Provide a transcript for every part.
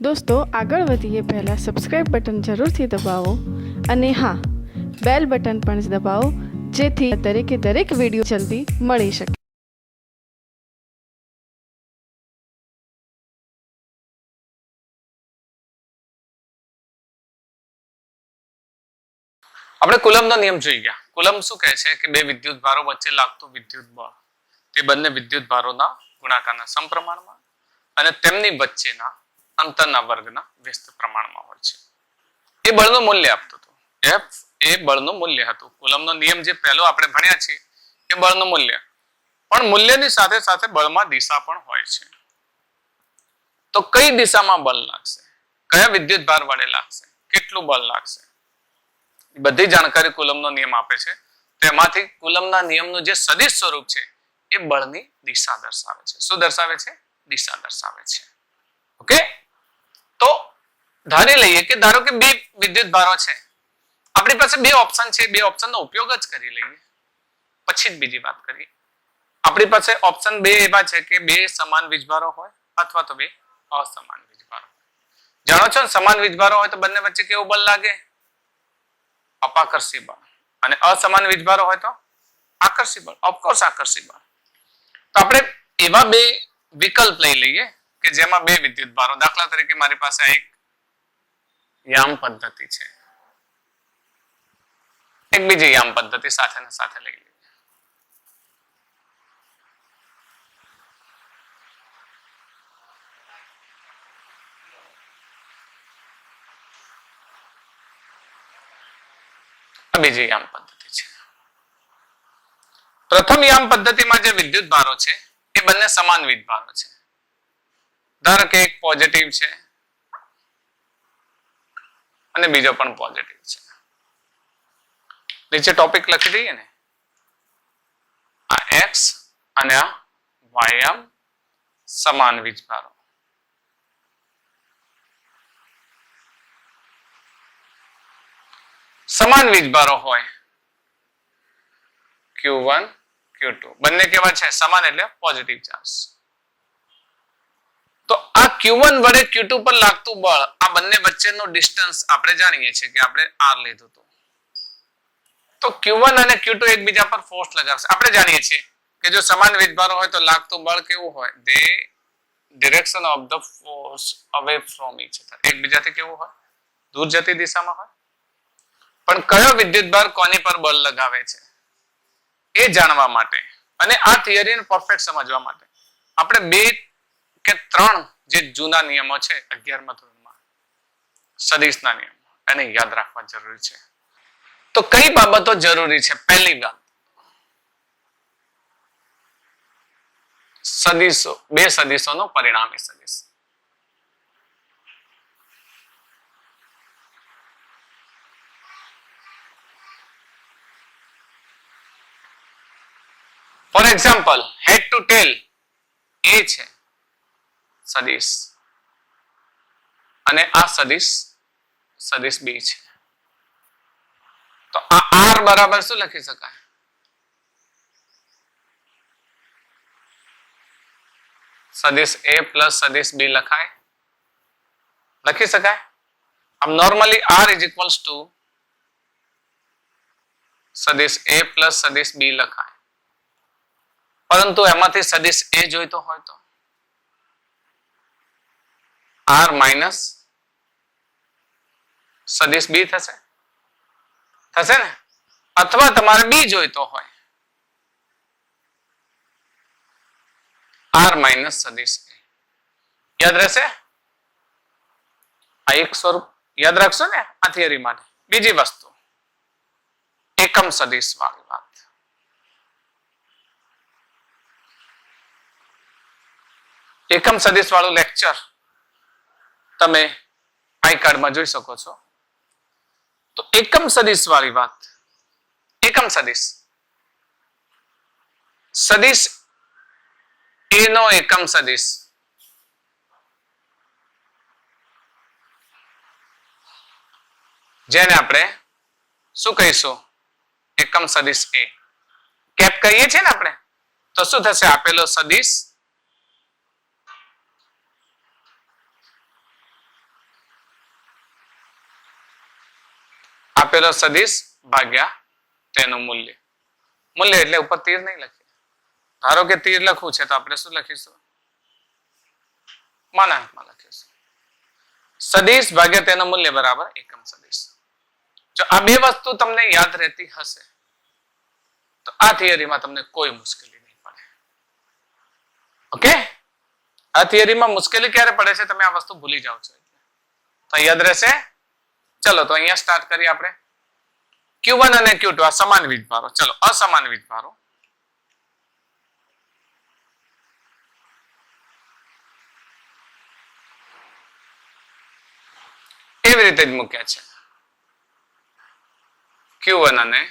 दोस्तों આગળ વધીએ પહેલાં સબસ્ક્રાઇબ બટન જરૂરથી દબાવો અને હા બેલ બટન પણ દબાવો જેથી દરેક વિડીયો જલ્દી મળી શકે. આપણે કુલમનો નિયમ જોઈ ગયા. કુલમ શું કહે છે કે બે વિદ્યુત ભારો વચ્ચે લાગતું વિદ્યુત બળ તે બંને વિદ્યુત ભારોના ગુણાકારના સમપ્રમાણમાં અને તેમની વચ્ચેના અંતરના વર્ગના વ્યસ્ત પ્રમાણમાં હોય છે. એ બળનું મૂલ્ય આપતું હતું. F એ બળનું મૂલ્ય હતું. કુલમનો નિયમ જે પહેલો આપણે ભણ્યા છીએ એ બળનું મૂલ્ય. પણ મૂલ્યની સાથે સાથે બળમાં દિશા પણ હોય છે. તો કઈ દિશામાં બળ લાગશે, કયા વિદ્યુત ભાર વડે લાગશે, કેટલું બળ લાગશે, બધી જાણકારી કુલમનો નિયમ આપે છે. તેમાંથી કુલમના નિયમનું જે સદિશ સ્વરૂપ છે એ બળની દિશા દર્શાવે છે. શું દર્શાવે છે? દિશા દર્શાવે છે. ઓકે, તો ધારી લઈએ કે ધારો કે બે વિદ્યુત ભારો છે. આપણી પાસે બે ઓપ્શન છે, બે ઓપ્શનનો ઉપયોગ જ કરી લઈએ, પછી જ બીજી વાત કરીએ. આપણી પાસે ઓપ્શન બે એવા છે કે બે સમાન વીજભારો હોય અથવા તો બે અસમાન વીજભારો. જાણો છો સમાન વીજભારો હોય તો બંને વચ્ચે કેવું બળ લાગે? અપાકર્ષી બળ. અને અસમાન વીજભારો હોય તો આકર્ષી બળ. ઓફકોર્સ આકર્ષી બળ. તો આપણે એવા બે વિકલ્પ લઈ લઈએ કે જેમાં બે વિદ્યુત ભારો, દાખલા તરીકે મારી પાસે એક યામ પદ્ધતિ છે, એક બીજી યામ પદ્ધતિ સાથે ને સાથે લઈ લઈએ. બીજી યામ પદ્ધતિ છે. પ્રથમ યામ પદ્ધતિમાં જે વિદ્યુત ભારો છે એ બંને સમાન વીજભારો છે. ધારો કે એક પોઝિટિવ છે અને બીજો પણ પોઝિટિવ છે. નીચે ટોપિક લખી દઈએ ને, આ એક્સ અને આ વાય યામ સમાન વીજભારો. સમાન વીજભારો હોય Q1 Q2 બંને કેવા છે? સમાન એટલે પોઝિટિવ ચાર્જ. તો આ Q1 વડે Q2 પર લાગતું બળ, આ બંને વચ્ચેનું ડિસ્ટન્સ આપણે જાણીએ છીએ કે આપણે R લીધું હતું. તો Q1 અને Q2 એકબીજા પર ફોર્સ લગાવશે. આપણે જાણીએ છીએ કે જો સમાન વીજભારો હોય તો લાગતું બળ કેવું હોય? The direction of the force away from each other. એકબીજાથી કેવું હોય? દૂર જતી દિશામાં હોય. પણ કયો વિદ્યુતભાર કોની પર બળ લગાવે છે એ જાણવા માટે અને આ થિયરીને પરફેક્ટ સમજવા માટે આપણે બે કે ત્રણ જે જૂના નિયમો છે 11મા ધોરણમાં સદિશના નિયમો એને યાદ રાખવા જરૂરી છે. તો કઈ બાબતો જરૂરી છે? પહેલી વાત, સદિશો, બે સદિશોનો પરિણામી સદિશ. For example, head to tail એ છે સદિશ અને આ સદિશ બી છે. તો આ આર બરાબર શું લખી શકાય? સદિશ એ પ્લસ સદિશ બી લખાય, લખી શકાય. આમ normally R is equals to સદિશ એ પ્લસ સદિશ બી લખાય, પરંતુ એમાંથી સદિશ એ જોઈતો હોય તો આર માઇનસ સદિશ બી થશે ને? અથવા તમારે બી જોઈતો હોય આર માઇનસ સદિશ એ. યાદ રહેશે? આ એક સ્વરૂપ યાદ રાખશો ને આ થિયરી માટે. બીજી વસ્તુ, એકમ સદિશ વાળી વાત. એકમ સદિશ વાળું લેક્ચર તમે આઈ કાર્ડમાં જોઈ શકો છો. તો એકમ સદિશ વાળી વાત, એકમ સદિશ એ નો એકમ સદિશ જેને આપણે શું કહીશું? એકમ સદિશ એ કેપ કહીએ છીએ ને આપણે. તો શું થશે? આપેલો સદિશ આપેલો સદિશ ભાગ્યા તેનું મૂલ્ય. મૂલ્ય એટલે ઉપર તીર નહીં લખીએ. ધારો કે તીર લખવું છે તો આપણે શું લખીશું? માનાંકમાં લખીશું. સદિશ ભાગ્યા તેનું મૂલ્ય બરાબર એકમ સદિશ. જો આ બે વસ્તુ તમને યાદ રહેતી હશે તો આ થિયરીમાં તમને કોઈ મુશ્કેલી નહીં પડે. ઓકે, આ થિયરીમાં મુશ્કેલી ક્યારે પડે છે? તમે આ વસ્તુ ભૂલી જાઓ છો તો યાદ રહેશે. ચલો તો અહીંયા સ્ટાર્ટ કરીએ આપણે. Q1 અને Q2 આ સમાન વીજભારો. ચલો અસમાન વીજભારો. એવી રીતે જ મૂક્યા છે. Q1 અને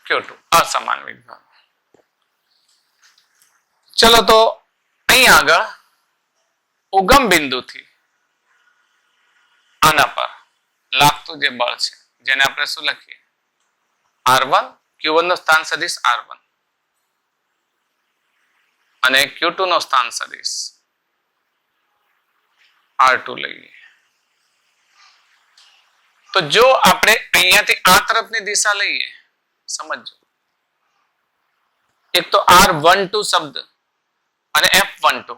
Q2 અસમાન વીજભારો. ચલો તો અહીં આગળ ઉગમ બિંદુથી આના પર લાગતું જે બળ છે જેને આપણે શું લખીએ? R1. Q1 નો સ્થાન સદિશ R1 અને Q2 નો સ્થાન સદિશ R2 લઈએ. તો જો આપણે અહીંયાથી આ તરફની દિશા લઈએ, સમજો, એક તો R12 શબ્દ અને F12.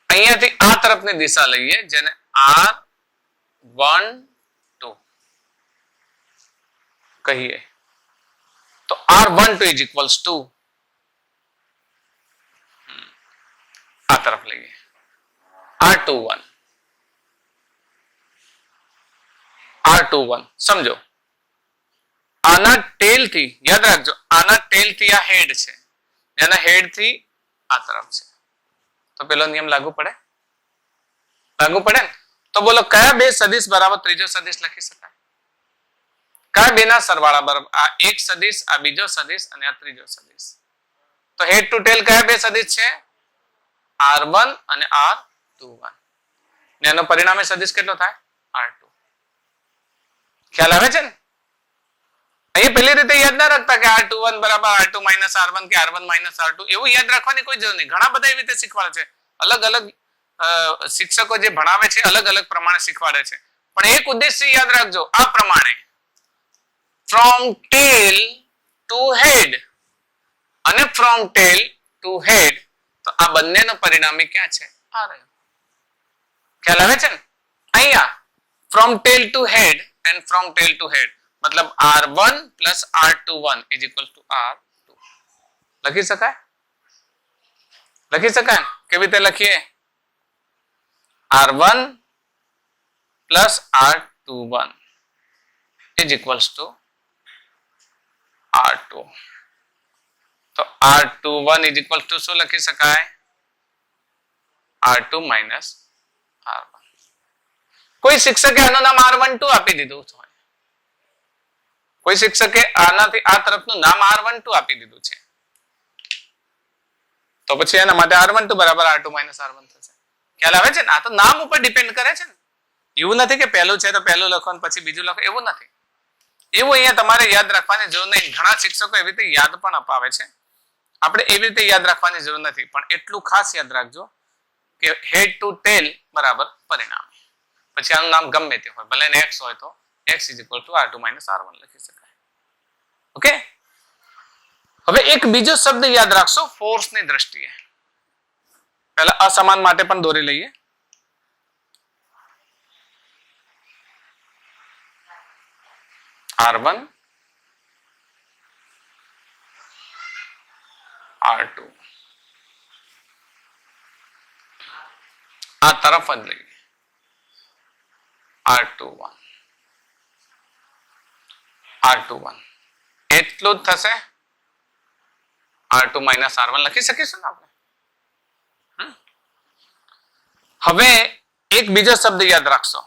અહીંયાથી આ તરફની દિશા લઈએ જેને R12 કહીએ તો R12 is equals to આ તરફ લઈએ R21. R21 સમજો, આના ટેલ થી યાદ રાખજો, આના ટેલ થી આ હેડ છે, એના હેડ થી આ તરફ છે. તો પેલો નિયમ લાગુ પડે? લાગુ પડે ને? તો બોલો કયા બે સદિશ બરાબર ત્રીજો સદિશ લખી શકાય? કયા બે ના સરવાળા બરાબર? આ એક સદિશ, આ બીજો સદિશ અને આ ત્રીજો સદિશ. તો હેડ ટુ ટેલ કયા બે સદિશ છે? R1 અને R21. ને એનો પરિણામી સદિશ કેટલો થાય? R2. ખ્યાલ આવે છે ને? અહીં પેલી રીતે યાદ ના રાખતા કે R21 બરાબર R2 minus R1 કે R1 minus R2. એવું યાદ રાખવાની કોઈ જરૂર નહીં. ઘણા બધા એવી રીતે શીખવાડે છે. અલગ અલગ શિક્ષકો જે ભણાવે છે અલગ અલગ પ્રમાણે શીખવાડે છે. પણ એક ઉદ્દેશ્ય યાદ રાખજો, આ પ્રમાણે from tail to head અને from tail to head, તો આ બંનેનો પરિણામી ક્યાં છે? આ રહ્યો. ખ્યાલ આવે છે ને? અહીંયા from tail to head and from tail to head મતલબ R1 plus R21 is equal to R2. લખી શકાય? લખી શકાય? કેવી રીતે લખીએ? R1 plus R21 is equals to R2. તો R21 is equals to શું લખી શકાય? R2 minus R1. કોઈ શિક્ષકે આનું નામ R12 આપી દીધું છે. કોઈ શિક્ષકે આનાથી આ તરફનું નામ R12 આપી દીધું છે. તો પછી એના માટે R12 બરાબર R2 minus R1 થશે. ખ્યાલ આવે છે ને? આ તો નામ ઉપર ડિપેન્ડ કરે છે ને. એવું નથી કે પહેલું છે તો પહેલું લખો અને પછી બીજું લખો, એવું નથી. એવું અહીંયા તમારે યાદ રાખવાની જરૂર નહીં. ઘણા શિક્ષકો એવી રીતે યાદ પણ અપાવે છે. આપણે એવી રીતે યાદ રાખવાની જરૂર નથી, પણ એટલું ખાસ યાદ રાખજો કે હેડ ટુ ટેલ બરાબર પરિણામ. પછી આનું નામ ગમે તે હોય, ભલે x હોય તો x is equal to R2 minus R1 લખી શકાય. ઓકે, હવે એક બીજો શબ્દ યાદ રાખશો ફોર્સ ની દ્રષ્ટિએ. પહેલા અસમાન માટે પણ દોરી લઈએ. R1 R2 આ તરફ જ લઈએ R21 R21 એટલું જ થશે. R2 minus R1 લખી શકીશું ને આપણે. હવે એક બીજો શબ્દ યાદ રાખશો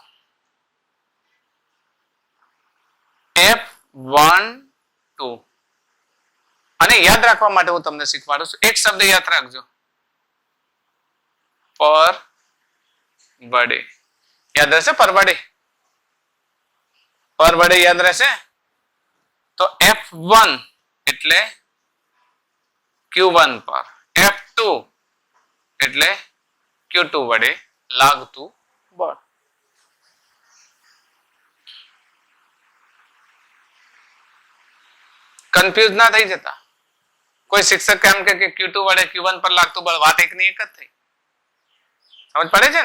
F12. અને યાદ રાખવા માટે હું તમને શીખવાડું છું. એક શબ્દ યાદ રાખજો, પર બડે. યાદ રહેશે? પર બડે, પર બડે યાદ રહેશે. તો F1 એટલે Q1 પર, F2 એટલે Q2 વડે લાગતું બળ. કન્ફ્યુઝ ના થઈ જતા. કોઈ શિક્ષક એમ કે Q2 વડે Q1 પર લાગતું બળ વાત એકની એક જ થઈ. સમજ પડે છે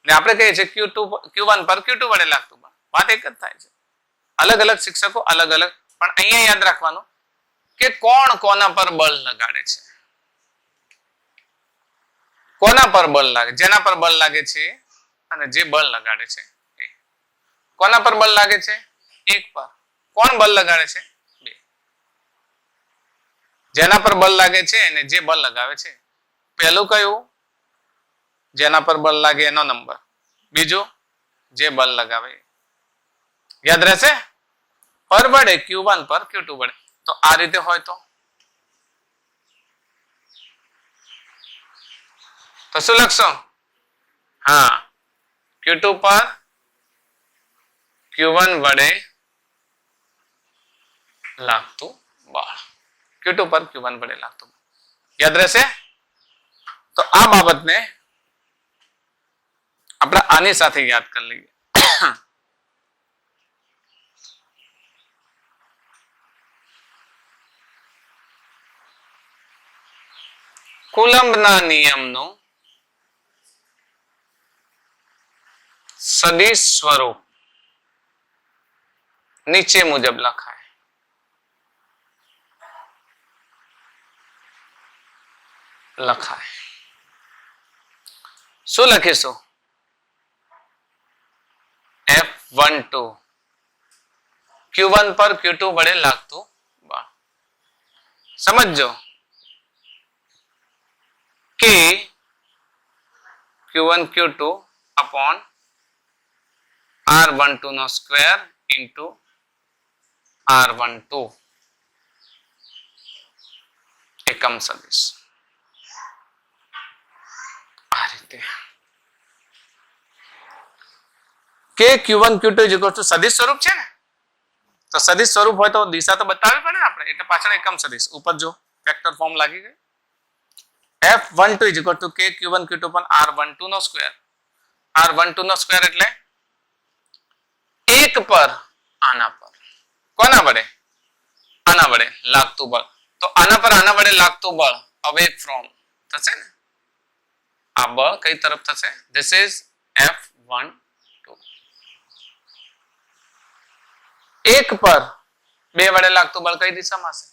ને આપણે કહીએ છીએ Q1 પર Q2 વડે લાગતું બળ વાત એક જ થાય છે. અલગ અલગ શિક્ષકો અલગ અલગ, પણ અહીંયા યાદ રાખવાનું કે કોણ કોના પર બળ લગાડે છે. કોના પર બળ લાગે, જેના પર બળ લાગે છે અને જે બળ લગાડે છે એ. કોના પર બળ લાગે છે? એક પર. કોણ બળ લગાડે છે? બે. જેના પર બળ લાગે છે અને જે બળ લગાવે છે. પહેલું કયું? જેના પર બળ લાગે એનો નંબર. બીજું જે બળ લગાવે. યાદ રહેશે? પર વડે Q1 પર Q2 વડે. તો આ રીતે હોય તો શું લખશો? હા, Q2 પર Q1 વડે લાગતું બળ. Q2 પર Q1 વડે લાગતું બળ. યાદ રહેશે? તો આ બાબતને આપણે આની સાથે યાદ કરી લઈએ. કુલંબના નિયમનું સદિશ સ્વરૂપ નીચે મુજબ લખાય. શું લખીશું? F12 Q1 પર Q2 વડે લાગતું બળ. સમજો કે Q1 Q2 upon R12 નો સ્ક્વેર into R12 એકમ સદિશ. આ રીતે કે Q1 Q2 સદિશ સ્વરૂપ છે ને, તો સદિશ સ્વરૂપ હોય તો દિશા તો બતાવવી પડે ને આપણે, એટલે પાછળ એકમ સદિશ. ઉપર જો વેક્ટર ફોર્મ લાગી ગઈ. F12 k Q1 Q2 પર R12 નો સ્ક્વેર. R12 નો સ્ક્વેર એટલે એક પર આના પર. કોના વડે? આના વડે લાગતું બળ. તો આના પર આના વડે લાગતું બળ અવે ફ્રોમ થશે ને. આ બળ કઈ તરફ થશે? This is F12. એક પર બે વડે લાગતું બળ કઈ દિશામાં છે?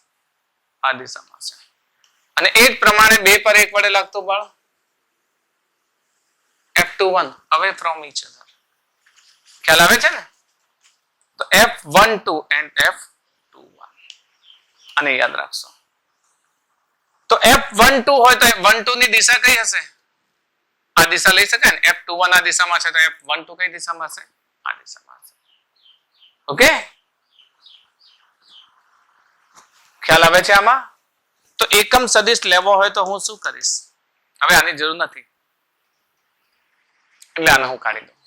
આ દિશામાં છે. અને એ જ પ્રમાણે બે પર એક વડે લાગતું બળ F21 away from each other. ખ્યાલ આવે છે ને? તો F12 and F21 અને યાદ રાખશો. તો F12 હોય તો F12 ની દિશા કઈ હશે? આ દિશા લઈ શકાય ને. F21 આ દિશામાં છે તો F12 કઈ દિશામાં હશે? આ દિશામાં હશે. ઓકે, ખ્યાલ આવે છે આમાં? તો એકમ સદિશ લેવો હોય તો હું શું કરીશ? હવે આની જરૂર નથી એટલે આને હું કાઢી દઉં.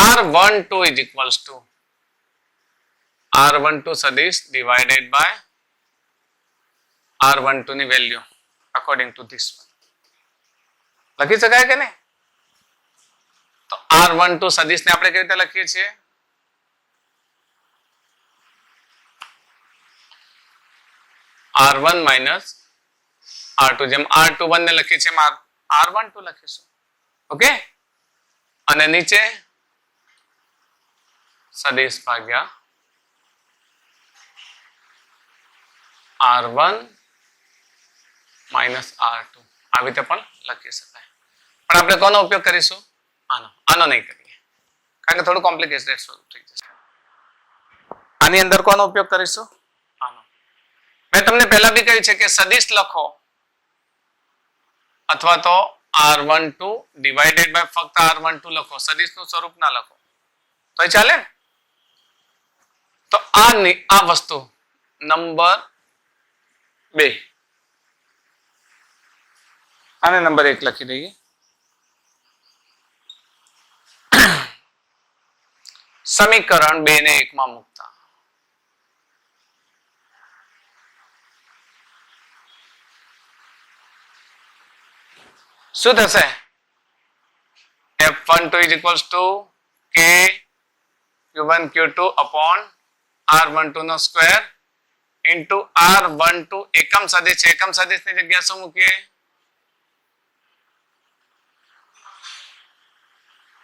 R12 is equals to R12 સદિશ divided by R12 ની value according to this one. લખી શકાય કે નહીં? તો R12 સદિશ ને આપણે કેવી રીતે લખીએ છીએ? R1 minus R2. જેમ R21 ને લખીએ છીએ R12 લખીશું. ઓકે, અને નીચે સદિશ ભાગ્યા R1 minus R2 આવી રીતે પણ લખી શકાય. પણ આપણે કોનો ઉપયોગ કરીશું? આનો નહીં કરીએ કારણ કે થોડું કોમ્પ્લિકેટેડ સ્વરૂપ થઈ જશે. આની અંદર કોનો ઉપયોગ કરીશું? આનો. મેં તમને પહેલા બી કહ્યું છે કે સદિશ લખો અથવા તો R12 divided by ફક્ત R12 લખો, સદિશનું સ્વરૂપ ના લખો તો એ ચાલે ને. તો આ વસ્તુ નંબર 2 આને નંબર 1 લખી દઈએ. સમીકરણ 2 ને 1 માં મૂકતા શું થશે? F12 is equals to K Q1 Q2 upon R12 no square into R12 એકમ સદિશ છે. એકમ સદિશની જગ્યા શું મૂકીએ?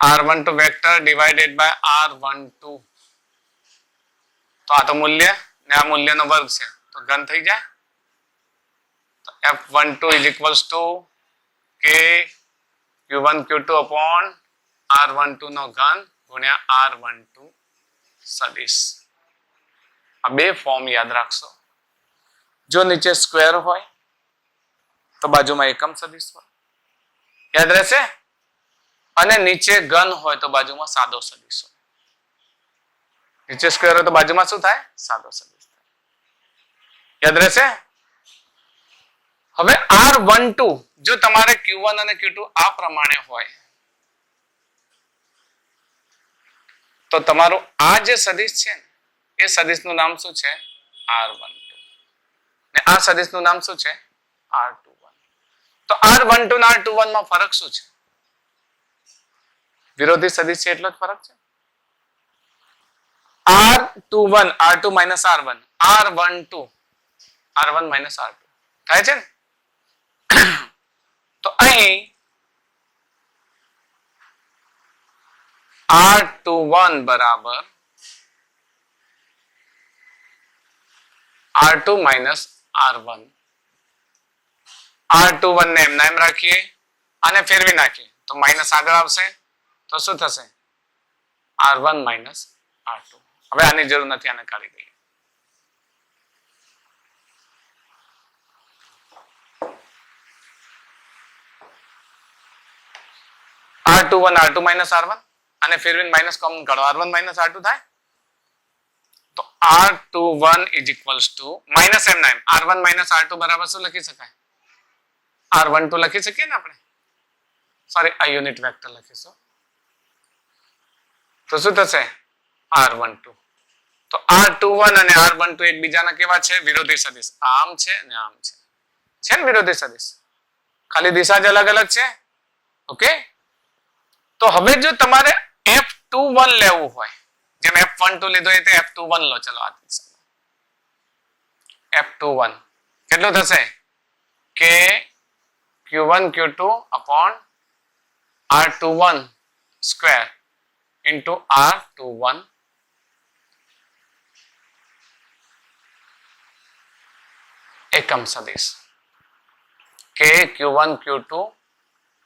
R12 vector divided by R12. તો આ તો મૂલ્ય ને આ મૂલ્યનો વર્ગ છે તો ઘન થઈ જાય. તો F12 is equals to K Q1 Q2 upon R12 નો ઘન ગુણ્યા R12 સદિશ. આ બે ફોર્મ યાદ રાખશો. જો નીચે સ્ક્વેર હોય તો બાજુમાં એકમ સદિશ હોય, યાદ રહેશે, અને નીચે ઘન હોય તો બાજુમાં સાદો સદિશ હોય. નીચે સ્ક્વેર હોય તો બાજુમાં શું થાય? સાદો સદિશ થાય. યાદ રહેશે. હવે R12 જો તમારે Q1 અને Q2 આ પ્રમાણે હોય તો તમારું આ જે સદિશ છે એ સદિશનું નામ શું છે? R12. ને આ સદિશનું નામ શું છે? R21. તો R12 અને R21 માં ફરક શું છે? વિરોધી સદિશ છે એટલો જ ફરક છે. R21 R2 minus R1 R12 R1 minus R2 થાય છે ને? તો અહીં R21 બરાબર R2 minus R1. R21 ને એમના એમ રાખીએ અને ફેરવી નાખીએ તો માઇનસ આગળ આવશે તો શું થશે? R1 minus R2. હવે આની જરૂર નથી, આને કાઢી દઈએ. R21 R2 minus R1 અને ફેરવીને માઇનસ કોમન કાઢો R1 minus R2 થાય. તો R21 is equals to minus એમના એમ R1 minus R2 બરાબર શું લખી શકાય? R12 લખી શકીએ ને આપણે. સોરી, આ યુનિટ વેક્ટર લખીશું તો શું થશે? R12. તો R21 અને R12 એકબીજાના કેવા છે? વિરોધી સદિશ. આમ છે અને આમ છે. છે ને વિરોધી સદિશ? ખાલી દિશા જ અલગ અલગ છે. ઓકે. તો હવે જો તમારે F21 લેવું હોય, જેમ F12 લીધો એ F21 લો. ચલો આ દિશામાં F21 કેટલું થશે? K Q1 Q2 upon R21 square into R21 એકમ સદિશ. K Q1 Q2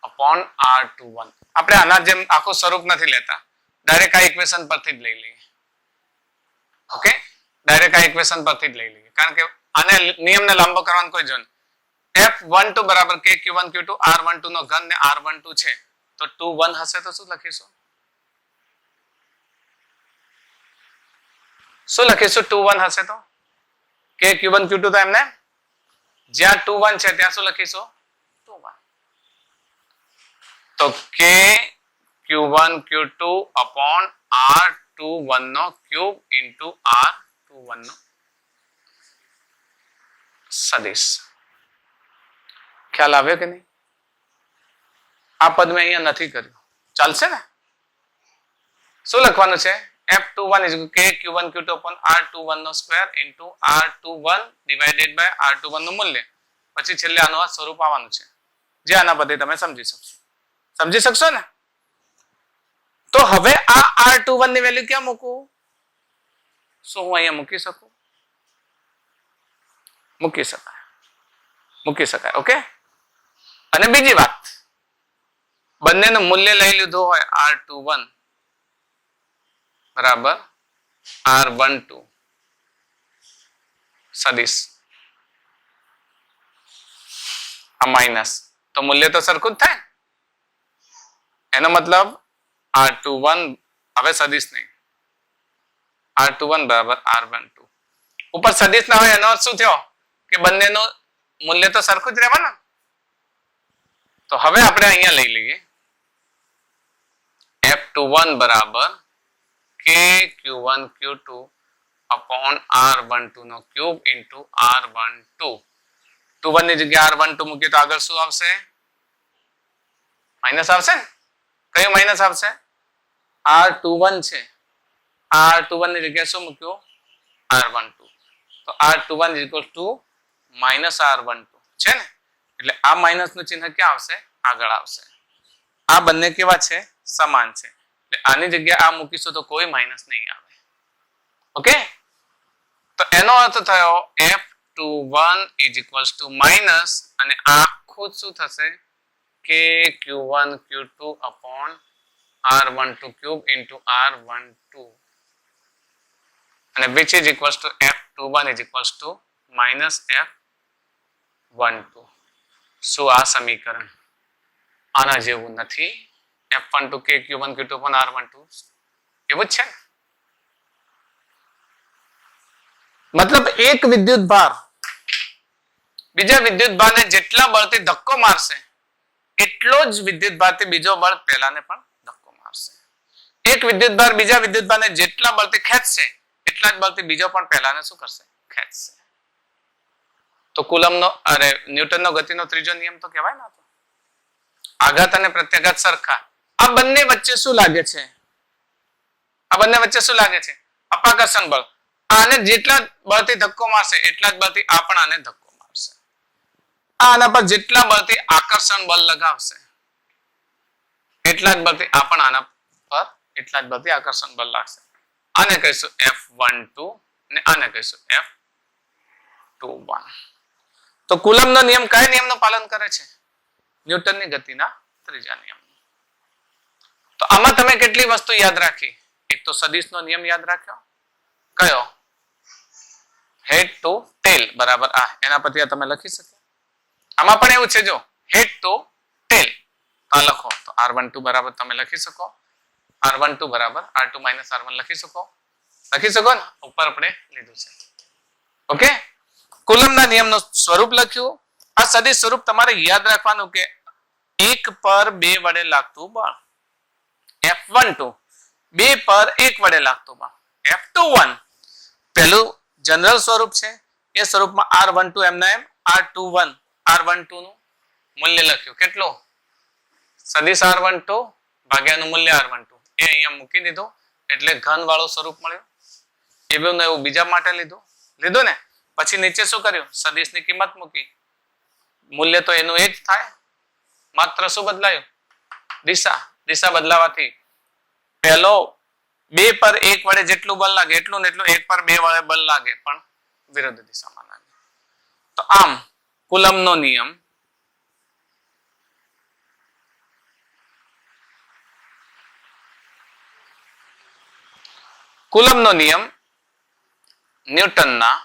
upon R21. આપણે આના જેમ આખું સ્વરૂપ નથી લેતા, ડાયરેક્ટ આ ઇક્વેશન પરથી જ લઈ લઈએ. ઓકે, ડાયરેક્ટ આ ઇક્વેશન પરથી જ લઈ લઈએ, કારણ કે આને નિયમને લાંબો કરવાનો કોઈ જરૂર નથી. F12 બરાબર K Q1 Q2 R12 નો ઘન ને R12 છે તો 21 હશે તો શું લખીશું? શું લખીશું? 21 હશે તો K Q1 Q2 તો એમને જ્યાં 21 છે ત્યાં શું લખીશું? 21. તો K Q1 Q2 upon R21 નો ક્યુબ into R21 નો સદિશ. ખ્યાલ આવ્યો કે નહીં? આ પદ મેં અહીંયા નથી કર્યું, ચાલશે ને? શું લખવાનું છે? F21 is K Q1 Q2 upon R21 નો square into R21 divided by R21 નું મૂલ્ય. પછી છેલ્લે આનું આ સ્વરૂપ આવવાનું છે જે આના પરથી તમે સમજી શકશો ને? તો હવે આ R21 ની વેલ્યુ ક્યાં મૂકું? શું હું અહીંયા મૂકી શકું? મૂકી શકાય. ઓકે. અને બીજી વાત, બંનેનું મૂલ્ય લઈ લીધું હોય R21 બરાબર R12 સદિશ, આ માઇનસ, તો મૂલ્ય તો સરખું જ થાય. એનો મતલબ R21 હવે સદિશ નહીં, R21 બરાબર R12. ઉપર સદિશ ના હોય એનો અર્થ શું થયો? કે બંનેનું મૂલ્ય તો સરખું જ રહેવાનું. તો હવે આપણે અહીંયા લઈ લઈએ F21 બરાબર K Q1 Q2 upon R12 નો ક્યુબ into R12. 21 ની જગ્યાએ R12 મૂકીએ તો આગળ શું આવશે? માઇનસ આવશે ને? કયો માઇનસ આવશે? R21 છે. R21 ની જગ્યાએ શું મૂક્યું? R12. તો R21 is equal to minus R12 છે ને? એટલે આ માઇનસ નું ચિહ્ન ક્યાં આવશે? આગળ આવશે. આ બંને કેવા છે? સમાન છે. એટલે આની જગ્યાએ આ મૂકીશું તો કોઈ માઇનસ નહીં આવે. ઓકે, તો એનો અર્થ થયો F21 is equals to minus અને આખું શું થશે કે Q1 Q2 upon R12 cube into R12 અને which is equals to F21 is equals to minus F12. શું આ સમીકરણ આના જેવું નથી? F12 કે Q1 Q2 upon R12 એવું જ છે. મતલબ એક વિદ્યુત ભાર બીજા વિદ્યુત ભારને જેટલા બળથી ધક્કો મારશે એટલો જ વિદ્યુત ભારથી બીજો બળ પહેલાને પણ ધક્કો મારશે. એક વિદ્યુત ભાર બીજા વિદ્યુત ભારને જેટલા બળથી ખેંચશે એટલા જ બળથી બીજો પણ પહેલાને શું કરશે? ખેંચશે. તો કુલમનો ન્યૂટનનો ગતિનો ત્રીજો નિયમ તો કહેવાય ને. આઘાત અને પ્રત્યાઘાત સરખા. આ બંને વચ્ચે શું લાગે છે? આ બંને વચ્ચે શું લાગે છે? અપાકર્ષણ બળ. આને જેટલા બળથી ધક્કો મારશે એટલા જ બળથી આ પણ આને ધક્કો મારશે. આના પર જેટલા બળથી આકર્ષણ બળ લગાવશે એટલા જ બળથી આ પણ આના પર એટલા જ બળથી આકર્ષણ બળ લાગશે. આને કહીશું F12 અને આને કહીશું F21. તો કુલમનો નિયમ કયા નિયમનું પાલન કરે છે? ન્યૂટનની ગતિના ત્રીજા નિયમનું. તો આમાં તમે કેટલી વસ્તુ યાદ રાખી? એક તો સદિશનો નિયમ યાદ રાખ્યો. કયો? હેડ ટુ ટેલ બરાબર આ. એના પછી તમે લખી શકો. આમાં પણ એવું છે, જો હેડ ટુ ટેલ આ લખો તો R12 બરાબર તમે લખી શકો. R12 બરાબર R2 minus R1 લખી શકો ને? ઉપર આપણે લીધું છે. ઓકે, કુલમના નિયમનું સ્વરૂપ લખ્યું. આ સદિશ સ્વરૂપ તમારે યાદ રાખવાનું કે 1 પર 2 વડે લાગતું બળ. F12 2 પર 1 વડે લાગતું બળ. F21 પહેલું જનરલ સ્વરૂપ છે. એ સ્વરૂપમાં R12 એમના એમ R21 R12 નું મૂલ્ય લખ્યું. કેટલું? સદિશ R12 ભાગ્યાનું મૂલ્ય R12 એ અહીંયા મૂકી દીધું એટલે ઘન વાળું સ્વરૂપ મળ્યું. એવું ને એવું બીજા માટે લીધું ને. પછી નીચે શું કર્યું? સદિશની કિંમત મૂકી. મૂલ્ય તો એનું એ જ થાય, માત્ર શું બદલાયું? દિશા બદલાવાથી પહેલો 2 પર 1 વડે જેટલું બળ લાગે એટલું ને એટલું 1 પર 2 વડે બળ લાગે પણ વિરુદ્ધ દિશામાં લાગે. તો આમ કુલમનો નિયમ ન્યૂટનના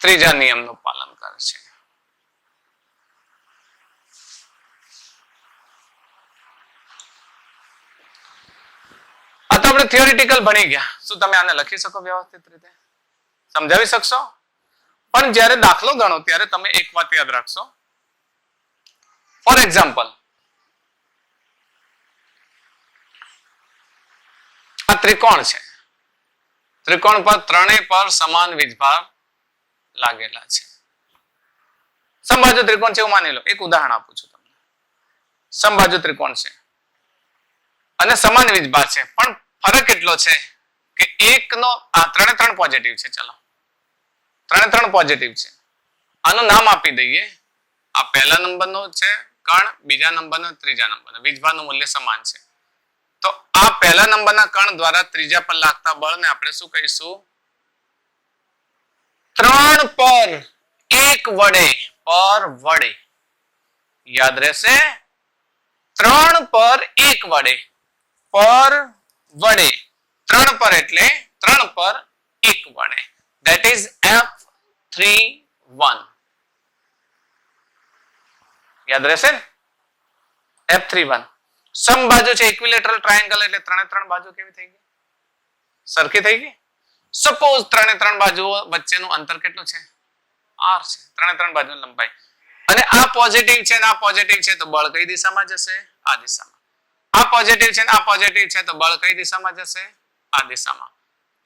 ત્રીજા નિયમનું પાલન કરે છે. આ તો આપણે થિયોરિટિકલ ભણી ગયા. શું તમે આને લખી શકો વ્યવસ્થિત રીતે? સમજાવી શકશો? પણ જ્યારે દાખલો ગણો ત્યારે તમે એક વાત યાદ રાખશો. ફોર એક્ઝામ્પલ, આ ત્રિકોણ છે. ત્રિકોણ પર ત્રણેય પર સમાન વીજભાર લાગેલા છે. સમબાજુ ત્રિકોણ છે એવું માની લો. એક ઉદાહરણ આપું છું તમને. સમબાજુ ત્રિકોણ છે અને સમાન વીજભાર છે, પણ ફરક એટલો છે કે એકનો આ ત્રણે પોઝિટિવ છે. ચલો, ત્રણે પોઝિટિવ છે. આનું નામ આપી દઈએ. આ પહેલા નંબરનો છે કણ, બીજા નંબરનો, ત્રીજા નંબરનો. વીજભારનું મૂલ્ય સમાન છે. તો આ પહેલા નંબરના કણ દ્વારા ત્રીજા પર લાગતા બળને આપણે શું કહીશું? 3 પર 1 વડે. યાદ રહેશે? 3 પર 1 વડે. 3 પર એટલે 3 પર 1 વડે. That is F31. યાદ રહેશે ને? F31. સમબાજુ છે, ઇક્વિલેટરલ ટ્રાયેંગલ એટલે ત્રણે બાજુ કેવી થઈ ગઈ? સરખી થઈ ગઈ. સપોઝ ત્રણે બાજુઓ વચ્ચેનું અંતર કેટલું છે? R છે. ત્રણે બાજુની લંબાઈ. અને આ પોઝિટિવ છે ને આ પોઝિટિવ છે તો બળ કઈ દિશામાં જશે? આ દિશામાં. આ પોઝિટિવ છે ને આ પોઝિટિવ છે તો બળ કઈ દિશામાં જશે? આ દિશામાં.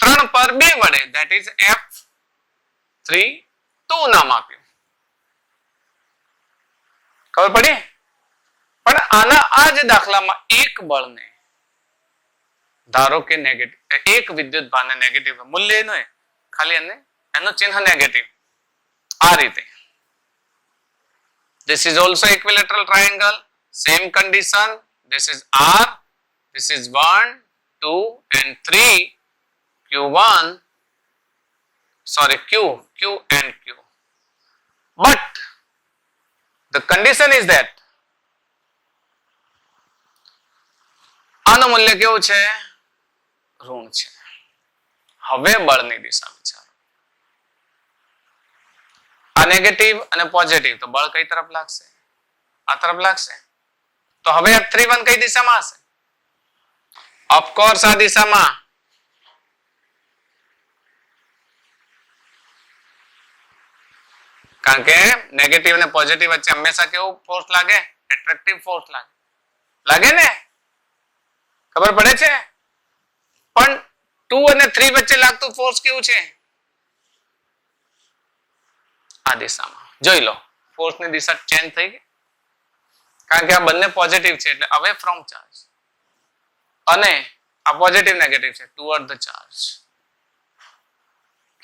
3 પર 2 વડે, that is F32 નામ આપ્યું. ખબર પડી? પણ આના આ જ દાખલામાં એક બળને ધારો કે નેગેટિવ, એક વિદ્યુત ભારને નેગેટિવ મૂલ્ય એનું ખાલી એનું ચિહ્ન નેગેટિવ, આ રીતે. This is also equilateral triangle, same condition. This is R, this is 1, 2 and 3, Q1, sorry Q and Q. But the condition is that આનું મૂલ્ય કેવું છે? ઋણ છે. હવે બળની દિશા વિચારો. આ નેગેટિવ અને પોઝિટિવ, તો બળ કઈ તરફ લાગશે? આ તરફ લાગશે. તો હવે F31 કઈ દિશામાં હશે? ઓફકોર્સ આ દિશામાં. કારણ કે નેગેટિવ અને પોઝિટિવ વચ્ચે હંમેશા કેવું ફોર્સ લાગે? એટ્રેક્ટિવ ફોર્સ લાગે. લાગે ને? ખબર પડે છે? પણ 2 અને 3 વચ્ચે લાગતું ફોર્સ કેવું છે? આ દિશામાં. જોઈ લો, ફોર્સની દિશા ચેન્જ થઈ ગઈ. કારણ કે આ બંને પોઝિટિવ છે એટલે અવે ફ્રોમ ચાર્જ, અને આ પોઝિટિવ નેગેટિવ છે ટુવર્ડ ધ ચાર્જ.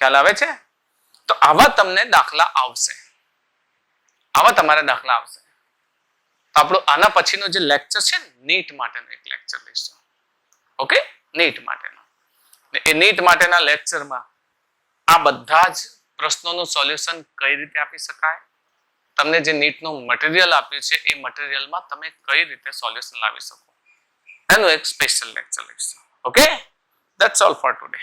ખ્યાલ આવે છે? તો આવા તમને દાખલા આવશે, આવા તમારા દાખલા આવશે. તો આપણું આના પછીનો જે લેક્ચર છે ને, નીટ માટેનો એક લેક્ચર લઈશું. ઓકે, નીટ માટેનો. એ નીટ માટેના લેક્ચરમાં આ બધા જ પ્રશ્નોનું સોલ્યુશન કઈ રીતે આપી શકાય, તમને જે નીટનું મટીરિયલ આપ્યું છે એ મટીરિયલમાં તમે કઈ રીતે સોલ્યુશન લાવી શકો, એનું એક સ્પેશિયલ લેક્ચર લઈશું. Okay, that's all four today.